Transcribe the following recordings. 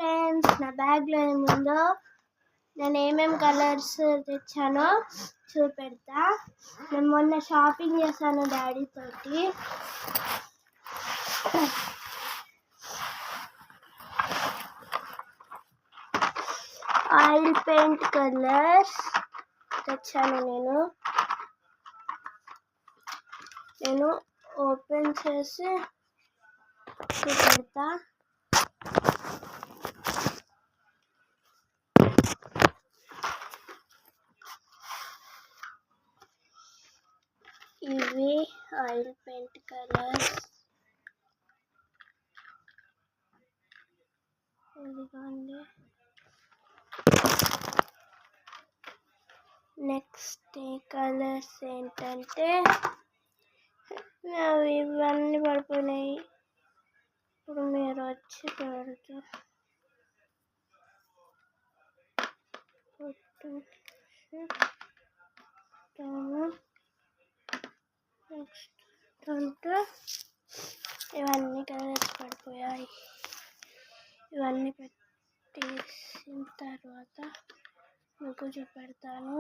Friends, నా బ్యాగ్లో ఏముందో నేను ఏమేమి కలర్స్ తెచ్చానో చూపెడతా. నేను మొన్న షాపింగ్ చేశాను డాడీ తోటి. ఆయిల్ పెయింట్ కలర్స్ తెచ్చాను. నేను ఓపెన్ చేసి చూపెడతా. ఇవి ఆయిల్ పెయింట్ కలర్స్. ఇదిగోండి. నెక్స్ట్ ఈ కలర్స్ ఏంటంటే ఇవన్నీ పడిపోయినాయి. ఇప్పుడు మీరు వచ్చి పెడతారు. నెక్స్ట్ ఇవన్నీ కలర్స్ పడిపోయాయి. ఇవన్నీ పెట్టేసిన తర్వాత మీకు చూపెడతాను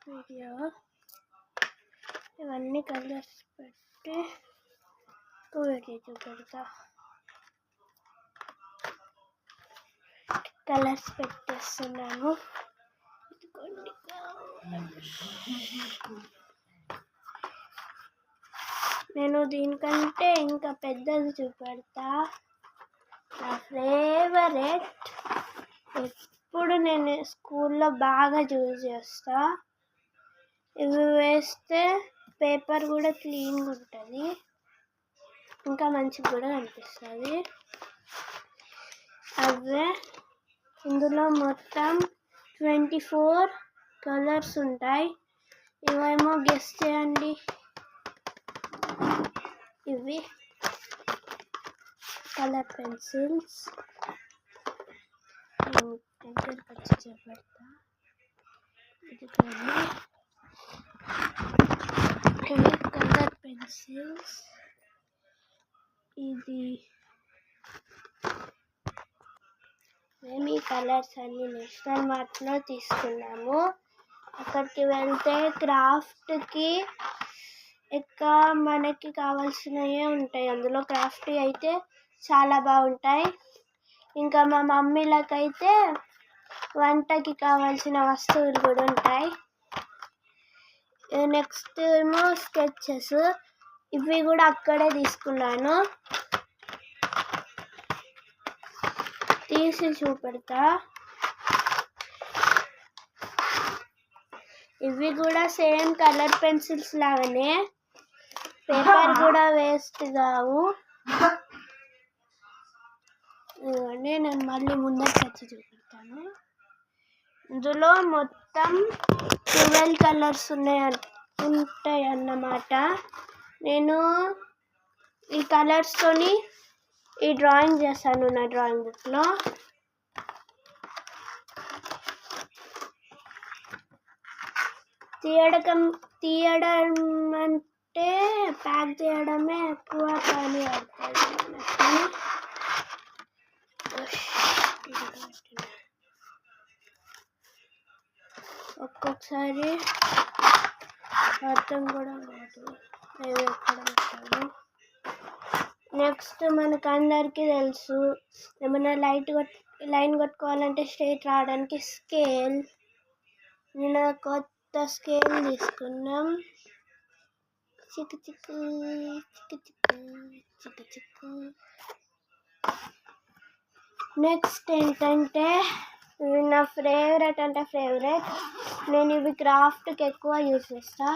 వీడియో. ఇవన్నీ కలర్స్ పెట్టి వీడియో చూపెడతా. కలర్స్ పెట్టేస్తున్నాను. నేను దీనికంటే ఇంకా పెద్దది చూపెడతా. నా ఫేవరెట్, ఎప్పుడు నేను స్కూల్లో బాగా యూజ్ చేస్తా. ఇవి వేస్తే పేపర్ కూడా క్లీన్గా ఉంటుంది, ఇంకా మంచిగా కూడా అనిపిస్తుంది. అవే ఇందులో మొత్తం 24 కలర్స్ ఉంటాయి. ఇవేమో గెస్ చేయండి. ఇవి కలర్ పెన్సిల్స్. దగ్గరికి వచ్చి చూపెడతా. ఇవి కలర్ పెన్సిల్స్. మేము ఈ కలర్స్ అన్ని నేషనల్ మార్ట్లో తీసుకున్నాము. అక్కడికి వెళ్తే క్రాఫ్ట్కి ఎక్కువ మనకి కావాల్సినవి ఉంటాయి. అందులో క్రాఫ్ట్ అయితే చాలా బాగుంటాయి. ఇంకా మా మమ్మీలకైతే వంటకి కావాల్సిన వస్తువులు కూడా ఉంటాయి. నెక్స్ట్ ఏమో స్కెచెస్. ఇవి కూడా అక్కడే తీసుకున్నాను. తీసి చూపెడతా. ఇవి కూడా సేమ్ కలర్ పెన్సిల్స్ లాగానే, పేపర్ కూడా వేస్ట్ కావు. నేను మళ్ళీ ముందరికి వచ్చి చూపెడతాను. ఇందులో మొత్తం 12 కలర్స్ ఉంటాయి అన్నమాట. నేను ఈ కలర్స్తోని ఈ డ్రాయింగ్ చేశాను నా డ్రాయింగ్ బుక్లో. తీయడం అంటే ప్యాక్ చేయడమే ఎక్కువ పని పడుతుంది. ఒక్కొక్కసారి అర్థం కూడా కాదు నేను ఎక్కడ పెట్టాను. నెక్స్ట్ మనకు అందరికీ తెలుసు, ఏమైనా లైన్ కొట్టుకోవాలంటే స్ట్రైట్ రావడానికి స్కేల్. నేను కొత్త స్కేల్ తీసుకున్నాం. చిక్కు చిక్కు చిక్కు చిక్కు చిక్కు చిక్కు. నెక్స్ట్ ఏంటంటే ఇవి నా ఫేవరెట్ అంటే ఫేవరెట్. నేను ఇవి క్రాఫ్ట్కి ఎక్కువ యూజ్ చేస్తా.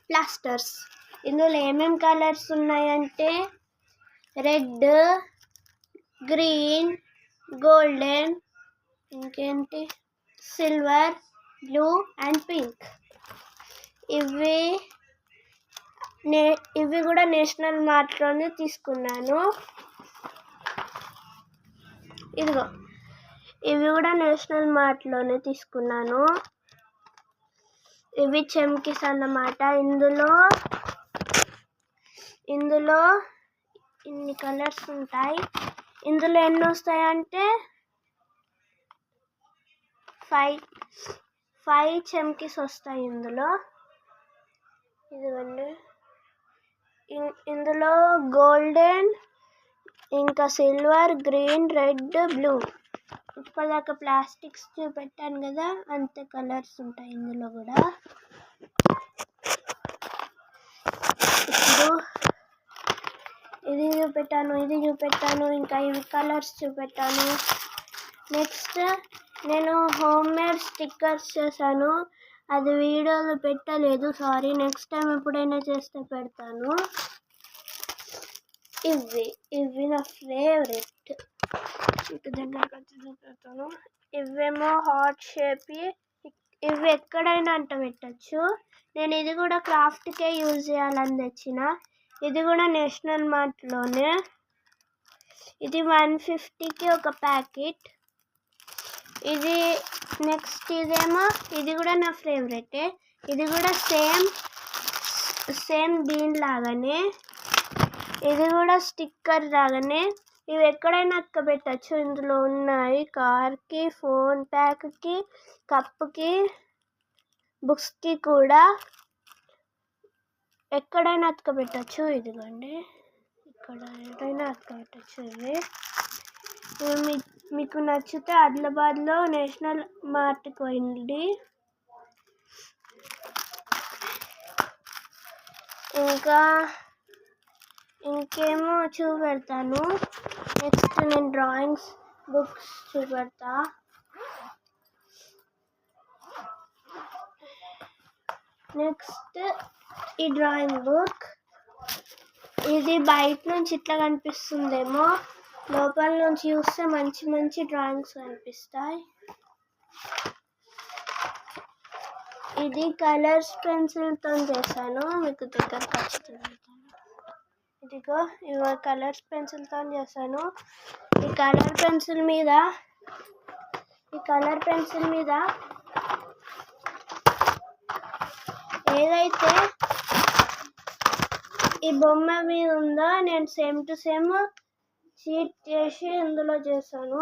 ప్లాస్టర్స్. ఇందులో ఏమేమి కలర్స్ ఉన్నాయంటే రెడ్, గ్రీన్, గోల్డెన్, ఇంకేంటి సిల్వర్, బ్లూ అండ్ పింక్. ఇవి కూడా నేషనల్ మార్ట్లోనే తీసుకున్నాను. ఇవి కూడా నేషనల్ మార్ట్లోనే తీసుకున్నాను. ఇవి చెమ్కీస్ అన్నమాట. ఇందులో ఇన్ని కలర్స్ ఉంటాయి. ఇందులో ఎన్ని వస్తాయంటే 5 చమ్కీస్ వస్తాయి ఇందులో. ఇదిగోండి, ఇందులో గోల్డెన్, ఇంకా సిల్వర్, గ్రీన్, రెడ్, బ్లూ. ఇప్పటిదాకా ప్లాస్టిక్స్ చూపెట్టాను కదా, అంతే కలర్స్ ఉంటాయి ఇందులో కూడా. ఇప్పుడు ఇది చూపెట్టాను, ఇంకా ఇవి కలర్స్ చూపెట్టాను. నెక్స్ట్ నేను హోమ్ మేడ్ స్టిక్కర్స్ చేశాను. అది వీడియోలో పెట్టలేదు, సారీ. నెక్స్ట్ టైం ఎప్పుడైనా చేస్తే పెడతాను. ఇవి నా ఫేవరెట్. మీకు దగ్గరకు వచ్చి చూపెడతాను. ఇవేమో హార్ట్ షేప్. ఇవి ఎక్కడైనా అంట పెట్టచ్చు. నేను ఇది కూడా క్రాఫ్ట్కే యూజ్ చేయాలని తెచ్చిన. ఇది కూడా నేషనల్ మార్ట్లోనే. ఇది 150కి ఒక ప్యాకెట్. ఇది నెక్స్ట్ ఇదేమో, ఇది కూడా నా ఫేవరెటే. ఇది కూడా సేమ్ దీనిలాగానే, ఇది కూడా స్టిక్కర్ లాగానే. ఇవి ఎక్కడైనా అతకబెట్టచ్చు. ఇందులో ఉన్నాయి కార్కి, ఫోన్ ప్యాక్కి, కప్కి, బుక్స్కి కూడా ఎక్కడైనా అతకబెట్టచ్చు. ఇదిగోండి, ఇక్కడ ఎక్కడైనా అతకబెట్టచ్చు. ఇవి మీకు నచ్చితే ఆదిలాబాద్లో నేషనల్ మార్ట్కి పోయింది. ఇంకేమో చూపెడతాను. నెక్స్ట్ నేను డ్రాయింగ్స్ బుక్స్ చూపెడతా. నెక్స్ట్ ఈ డ్రాయింగ్ బుక్. ఇది బయట నుంచి ఇట్లా కనిపిస్తుందేమో, లోపల నుంచి చూస్తే మంచి మంచి డ్రాయింగ్స్ కనిపిస్తాయి. ఇది కలర్స్ పెన్సిల్తో చేశాను. మీకు దగ్గరకు వచ్చి చూపెడతాను. ఇదిగో ఇవి కలర్స్ పెన్సిల్తో చేశాను. ఈ కలర్ పెన్సిల్ మీద ఏదైతే ఈ బొమ్మ మీద ఉందో నేను సేమ్ టు సేమ్ షీట్ చేసి ఇందులో చేశాను.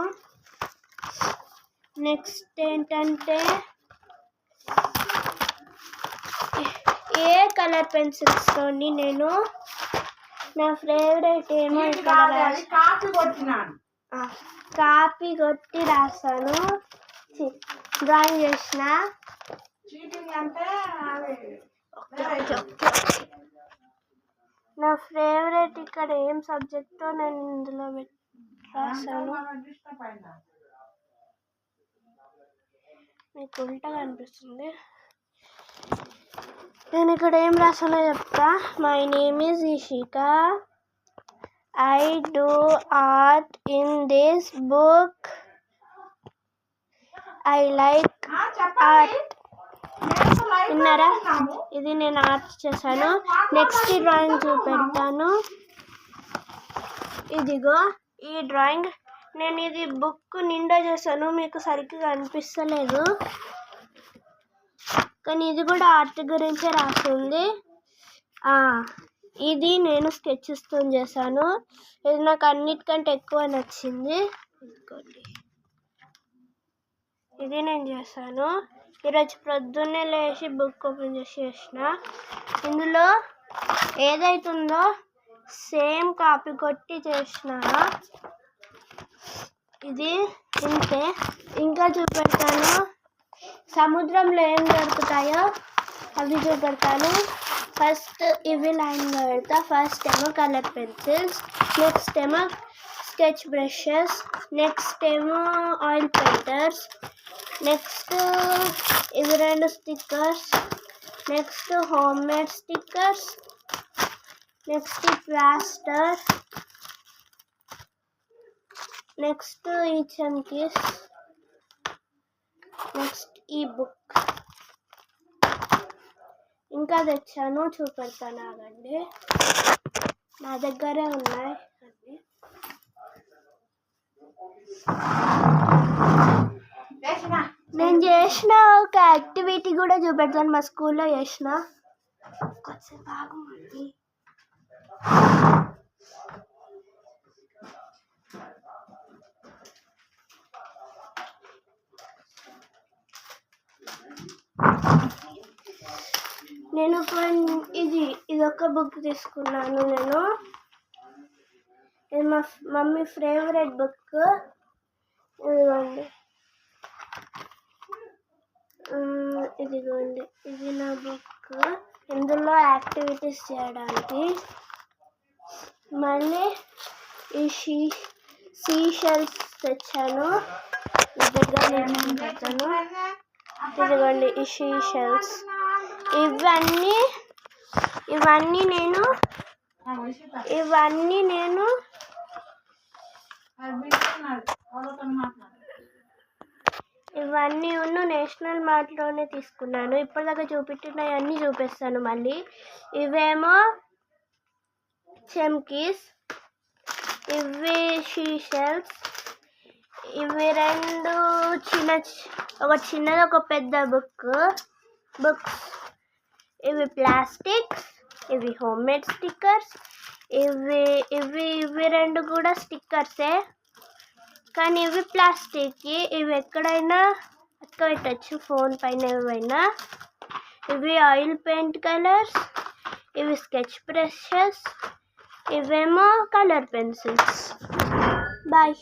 నెక్స్ట్ ఏంటంటే, ఏ కలర్ పెన్సిల్స్తోని నేను నా ఫేవరెట్ ఏమో కాపీ కొట్టి రాస్తాను, డ్రాయింగ్ చేసిన. నా ఫేవరెట్ ఇక్కడ ఏం సబ్జెక్టో నేను ఇందులో రాశాను. మీకు ఉల్టా అనిపిస్తుంది. నేను ఇక్కడ ఏం రాసానో చెప్తా. My name is Ishika. I do art in this book. I like art. విన్నారా? ఇది నేను ఆర్ట్ చేశాను. నెక్స్ట్ డ్రాయింగ్ చూపెడతాను. ఇదిగో ఈ డ్రాయింగ్ నేను ఇది బుక్ నిండా చేశాను. మీకు సరిగ్గా కనిపిస్తలేదు, కానీ ఇది కూడా ఆర్ట్ గురించే రాస్తుంది. ఇది నేను స్కెచెస్తో చేశాను. ఇది నాకు అన్నిటికంటే ఎక్కువ నచ్చింది. ఇది నేను చేశాను. ఈరోజు ప్రొద్దున్నే లేచి బుక్ ఓపెన్ చేసిన. ఇందులో ఏదైతుందో సేమ్ కాపీ కొట్టి చేసిన. ఇది ఇంతే. ఇంకా చూపెడతాను. సముద్రంలో ఏం దొరుకుతాయో అవి చూపెడతాను. ఫస్ట్ ఇవి లైన్గా పెడతా. ఫస్ట్ ఏమో కలర్ పెన్సిల్స్, నెక్స్ట్ ఏమో స్కెచ్ బ్రషెస్, నెక్స్ట్ ఏమో ఆయిల్ పెయింటర్స్, నెక్స్ట్ ఇవి 2 stickers, next home made stickers, next plaster, next ఈ చమ్కీస్, నెక్స్ట్ ఈ బుక్. ఇంకా తెచ్చాను, చూపెడతాను ఆగండి. నా దగ్గరే ఉన్నాయి అన్నీ. నేను చేసిన ఒక యాక్టివిటీ కూడా చూపెడతాను. మా స్కూల్లో చేసిన. కొంచెం బాగుంది. నేను ఇదొక బుక్ తీసుకున్నాను. నేను ఇది మా మమ్మీ ఫేవరెట్ బుక్. ఇదిగోండి, ఇది నా బుక్. ఇందులో యాక్టివిటీస్ చేయడానికి. మళ్ళీ ఈ సీ షెల్స్ తెచ్చాను. ఇదిగోండి ఈ సీ షెల్స్. ఇవన్నీ నేను నేషనల్ మార్ట్లోనే తీసుకున్నాను. ఇప్పటిదాకా చూపెట్టినవి అన్నీ చూపిస్తాను మళ్ళీ. ఇవేమో చెమ్కీస్, ఇవి సీ షెల్స్, ఇవి రెండు ఒక చిన్నది ఒక పెద్ద బుక్స్. ఇవి ప్లాస్టిక్స్, ఇవి హోమ్ మేడ్ స్టిక్కర్స్. ఇవి రెండు కూడా స్టిక్కర్సే, కానీ ఇవి ప్లాస్టిక్. ఇవి ఎక్కడైనా అతకబెట్టచ్చు, ఫోన్ పైన ఏవైనా. ఇవి ఆయిల్ పెయింట్ కలర్స్, ఇవి స్కెచ్ బ్రషెస్, ఇవేమో కలర్ పెన్సిల్స్. బాయ్.